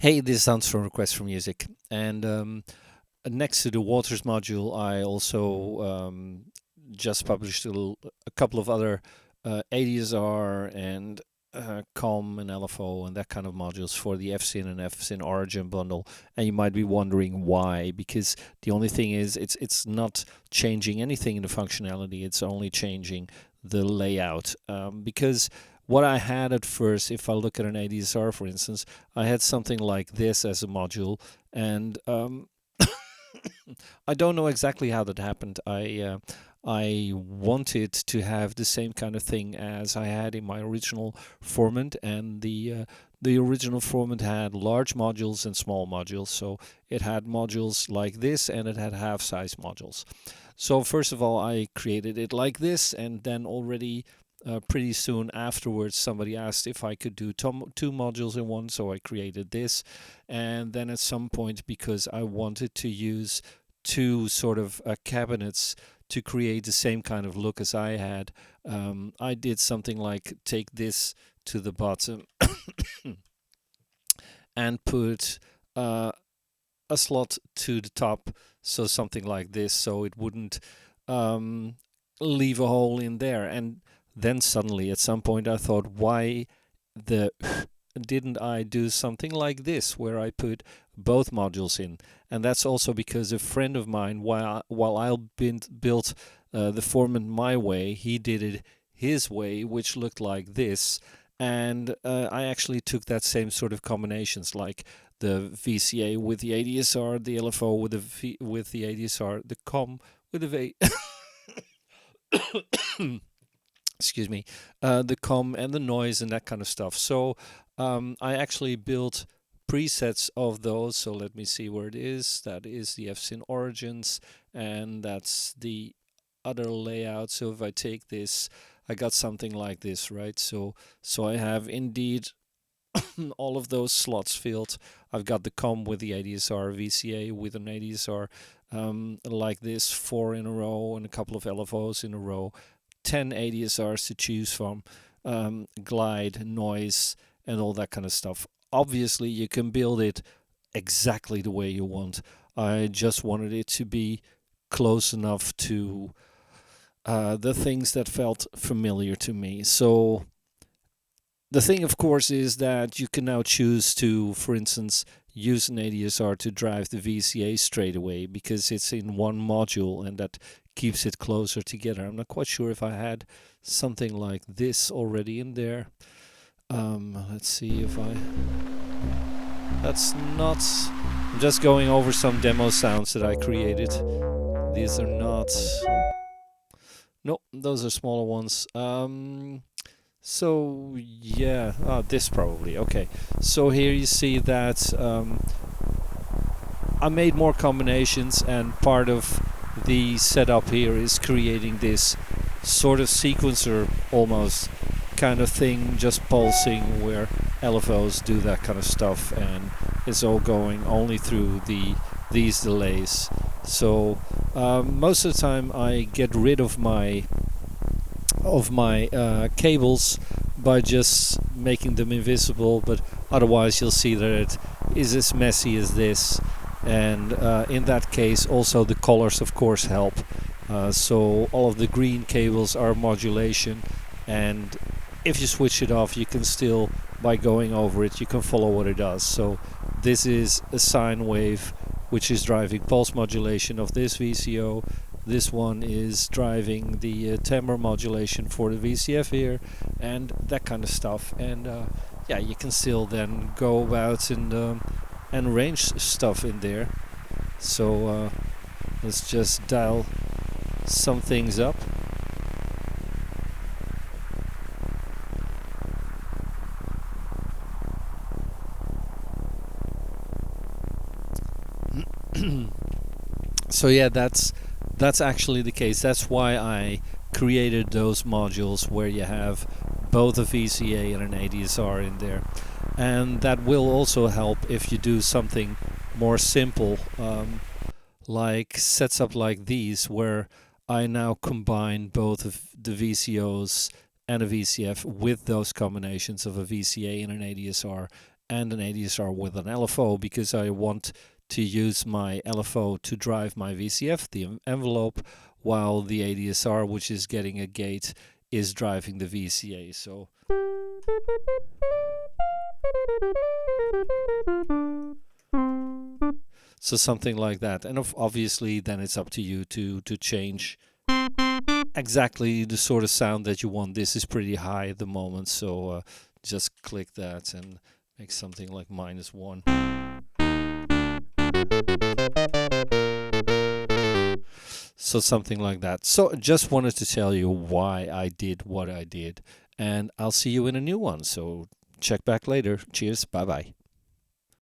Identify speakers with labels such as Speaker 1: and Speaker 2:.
Speaker 1: Hey, this sounds from Request for Music. And next to the Waters module, I also just published a couple of other ADSR and COM and LFO and that kind of modules for the FSIN and FSIN Origin bundle. And you might be wondering why, because the only thing is it's not changing anything in the functionality. It's only changing the layout. Because what I had at first, if I look at an ADSR, for instance, I had something like this as a module, and I don't know exactly how that happened. I wanted to have the same kind of thing as I had in my original format, and the original format had large modules and small modules. So it had modules like this, and it had half-size modules. So first of all, I created it like this, and then already pretty soon afterwards, somebody asked if I could do two modules in one, so I created this. And then at some point, because I wanted to use two sort of cabinets to create the same kind of look as I had, I did something like take this to the bottom and put a slot to the top, so something like this, so it wouldn't leave a hole in there. And then suddenly at some point I thought, why the didn't I do something like this where I put both modules in? And that's also because a friend of mine, while I built the format my way, he did it his way, which looked like this. And I actually took that same sort of combinations, like the VCA with the ADSR, the LFO with with the ADSR, the COM with the excuse me, the com and the noise and that kind of stuff. So I actually built presets of those. So let me see where it is. That is the FSIN Origins, and that's the other layout. So if I take this, I got something like this, right? So I have indeed all of those slots filled. I've got the COM with the ADSR, VCA with an ADSR, like this, 4 in a row, and a couple of LFOs in a row. 10 ADSRs to choose from, glide, noise, and all that kind of stuff. Obviously, you can build it exactly the way you want. I just wanted it to be close enough to the things that felt familiar to me. So the thing, of course, is that you can now choose to, for instance, use an ADSR to drive the VCA straight away because it's in one module, and that keeps it closer together. I'm not quite sure if I had something like this already in there. Let's see if I... That's not... I'm just going over some demo sounds that I created. These are not... No, those are smaller ones. So yeah, this probably. Okay, so here you see that I made more combinations, and part of the setup here is creating this sort of sequencer almost kind of thing, just pulsing, where LFOs do that kind of stuff, and it's all going only through these delays. So most of the time I get rid of my cables by just making them invisible, but otherwise you'll see that it is as messy as this. And in that case also the colors of course help. So all of the green cables are modulation, and if you switch it off, you can still, by going over it, you can follow what it does. So this is a sine wave which is driving pulse modulation of this VCO. This one is driving the timbre modulation for the VCF here, and that kind of stuff. And yeah, you can still then go about and arrange stuff in there. So let's just dial some things up. So yeah, that's actually the case. That's why I created those modules where you have both a VCA and an ADSR in there. And that will also help if you do something more simple, like sets up like these, where I now combine both of the VCOs and a VCF with those combinations of a VCA and an ADSR, and an ADSR with an LFO, because I want to use my LFO to drive my VCF, the envelope, while the ADSR, which is getting a gate, is driving the VCA. So something like that. And obviously then it's up to you to change exactly the sort of sound that you want. This is pretty high at the moment, so just click that and make something like -1. So something like that. So just wanted to tell you why I did what I did, and I'll see you in a new one. So check back later. Cheers. Bye bye.